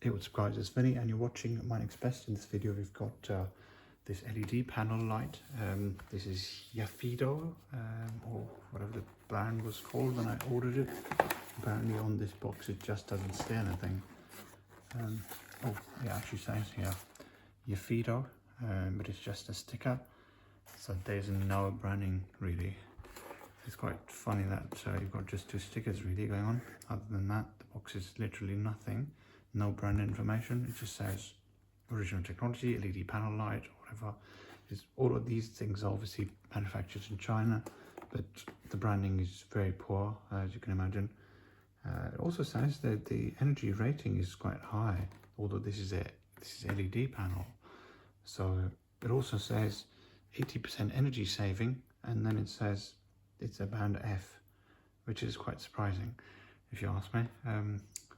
it would surprise us very. And you're watching My Next Best. In this video we've got this LED panel light. This is Yafido, or whatever the brand was called when I ordered it. Apparently on this box it just doesn't say anything. Oh, it actually says here Yafido, but it's just a sticker, so there's no branding really. It's quite funny that you've got just two stickers really going on. Other than that, the box is literally nothing, no brand information. It just says original technology, LED panel light, or whatever. All of these things are obviously manufactured in China, but the branding is very poor, as you can imagine. It also says that the energy rating is quite high, although this is LED panel. So it also says 80% energy saving, and then it says it's a band F, which is quite surprising if you ask me.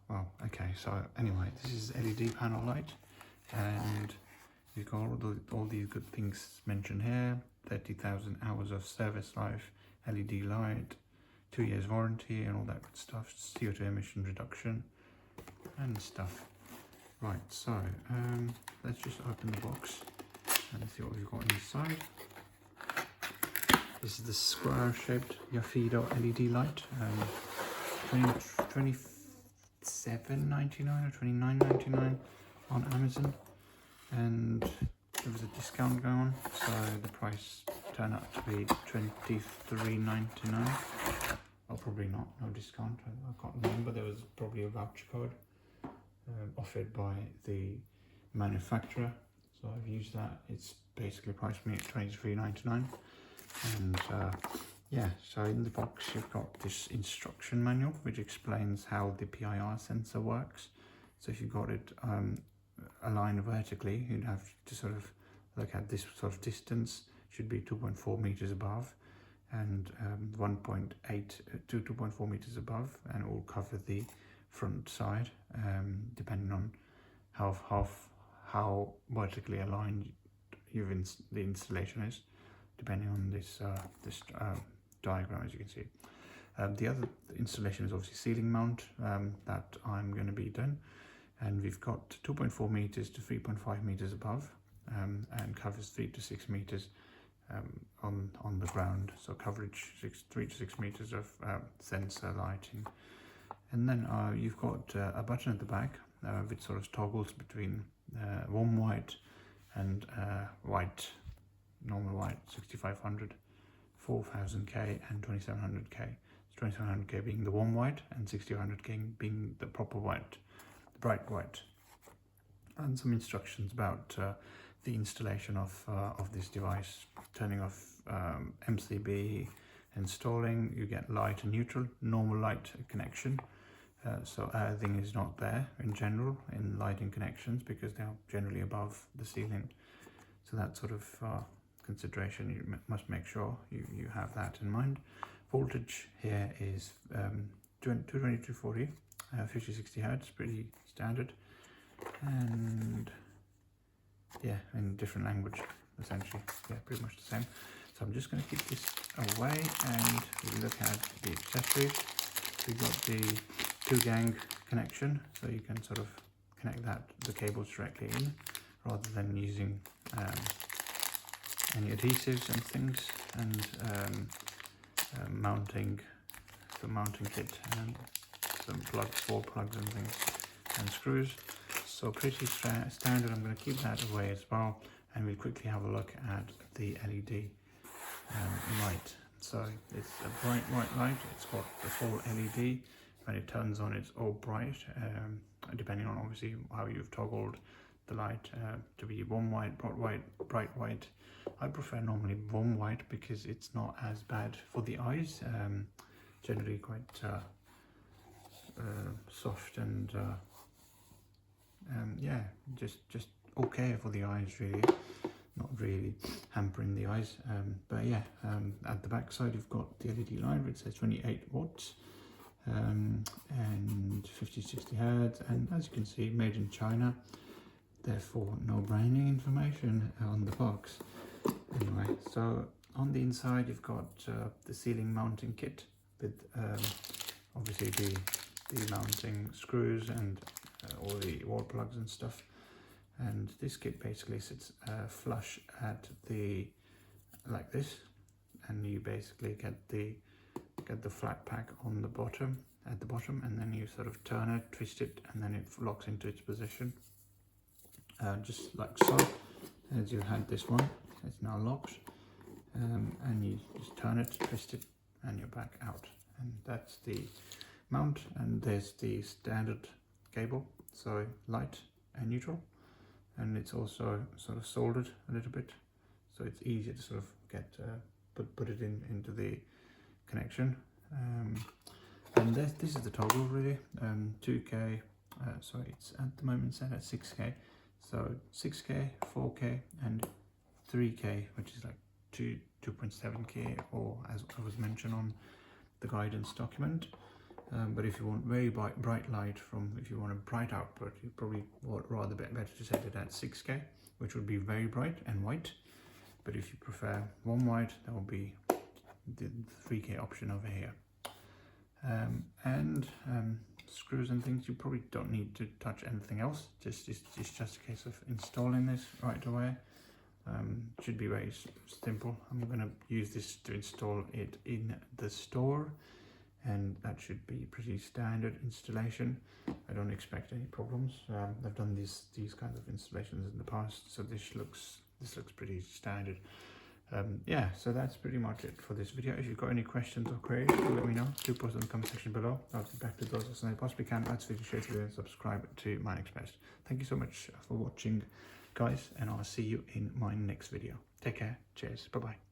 Well, okay, so anyway, this is LED panel light, and you've got all these good things mentioned here. 30,000 hours of service life, LED light, 2 years warranty and all that good stuff, CO2 emission reduction and stuff. Right, so let's just open the box and see what we've got inside. This is the square shaped Yafido LED light, $27.99 or $29.99 on Amazon, and there was a discount going on, so the price turned out to be $23.99. Oh, probably not, no discount, I can't remember. There was probably a voucher code offered by the manufacturer, so I've used that. It's basically priced me at $23.99. And yeah, so in the box you've got this instruction manual which explains how the PIR sensor works. So if you got it aligned vertically, you'd have to sort of look at this sort of distance. Should be 2.4 meters above, and 1.8 to 2.4 meters above, and it will cover the front side, depending on how vertically aligned the installation is, depending on this diagram, as you can see. The other installation is obviously ceiling mount that I'm going to be done, and we've got 2.4 meters to 3.5 meters above, and covers 3 to 6 meters on the ground, so coverage 3 to 6 meters of sensor lighting. And then you've got a button at the back which sort of toggles between warm white and white, normal white, 6500, 4000K and 2700K. So 2700K being the warm white and 6500K being the proper white, the bright white. And some instructions about the installation of this device: turning off MCB, installing, you get light and neutral, normal light connection. So earthing is not there in general in lighting connections because they're generally above the ceiling. So that sort of consideration, you must make sure you have that in mind. Voltage here is 220, 240, 50, 60 hertz, pretty standard. And yeah, in different language essentially, yeah, pretty much the same. So I'm just going to keep this away and we look at the accessories. We've got the 2-gang connection, so you can sort of connect the cables directly in rather than using any adhesives and things, and mounting kit and some plugs, 4 plugs and things, and screws. So pretty standard. I'm going to keep that away as well, and we'll quickly have a look at the LED light. So it's a bright white light. It's got the full LED. When it turns on, it's all bright, depending on obviously how you've toggled the light to be warm white, bright white. I prefer normally warm white because it's not as bad for the eyes. Generally quite soft and yeah, just okay for the eyes really, not really hampering the eyes. But yeah, at the back side you've got the LED light which says 28 watts and 50-60 hertz, and as you can see, made in China, therefore no branding information on the box. Anyway, so on the inside you've got the ceiling mounting kit with obviously the mounting screws and all the wall plugs and stuff. And this kit basically sits flush at the like this, and you basically get the flat pack on the bottom at the bottom, and then you sort of turn it, twist it, and then it locks into its position, just like so. As you had this one, it's now locked, and you just turn it, twist it, and you're back out. And that's the mount. And there's the standard cable, so light and neutral, and it's also sort of soldered a little bit, so it's easier to sort of get put it into the connection. And this is the toggle really. 2K, sorry, it's at the moment set at 6K, so 6K, 4K, and 3K, which is like 2.7K, or as was mentioned on the guidance document. But if you want very bright light if you want a bright output, you probably would rather better to set it at 6K, which would be very bright and white. But if you prefer warm white, that will be the 3K option over here. And screws and things, you probably don't need to touch anything else. It's just a case of installing this right away. Should be very simple. I'm going to use this to install it in the store, and that should be pretty standard installation. I don't expect any problems. I've done these kinds of installations in the past, so this looks pretty standard. Yeah, so that's pretty much it for this video. If you've got any questions or queries, let me know. Do post in the comment section below. I'll get back to those as soon as I possibly can. That's video, share the video, and subscribe to my next post. Thank you so much for watching, guys, and I'll see you in my next video. Take care. Cheers. Bye bye.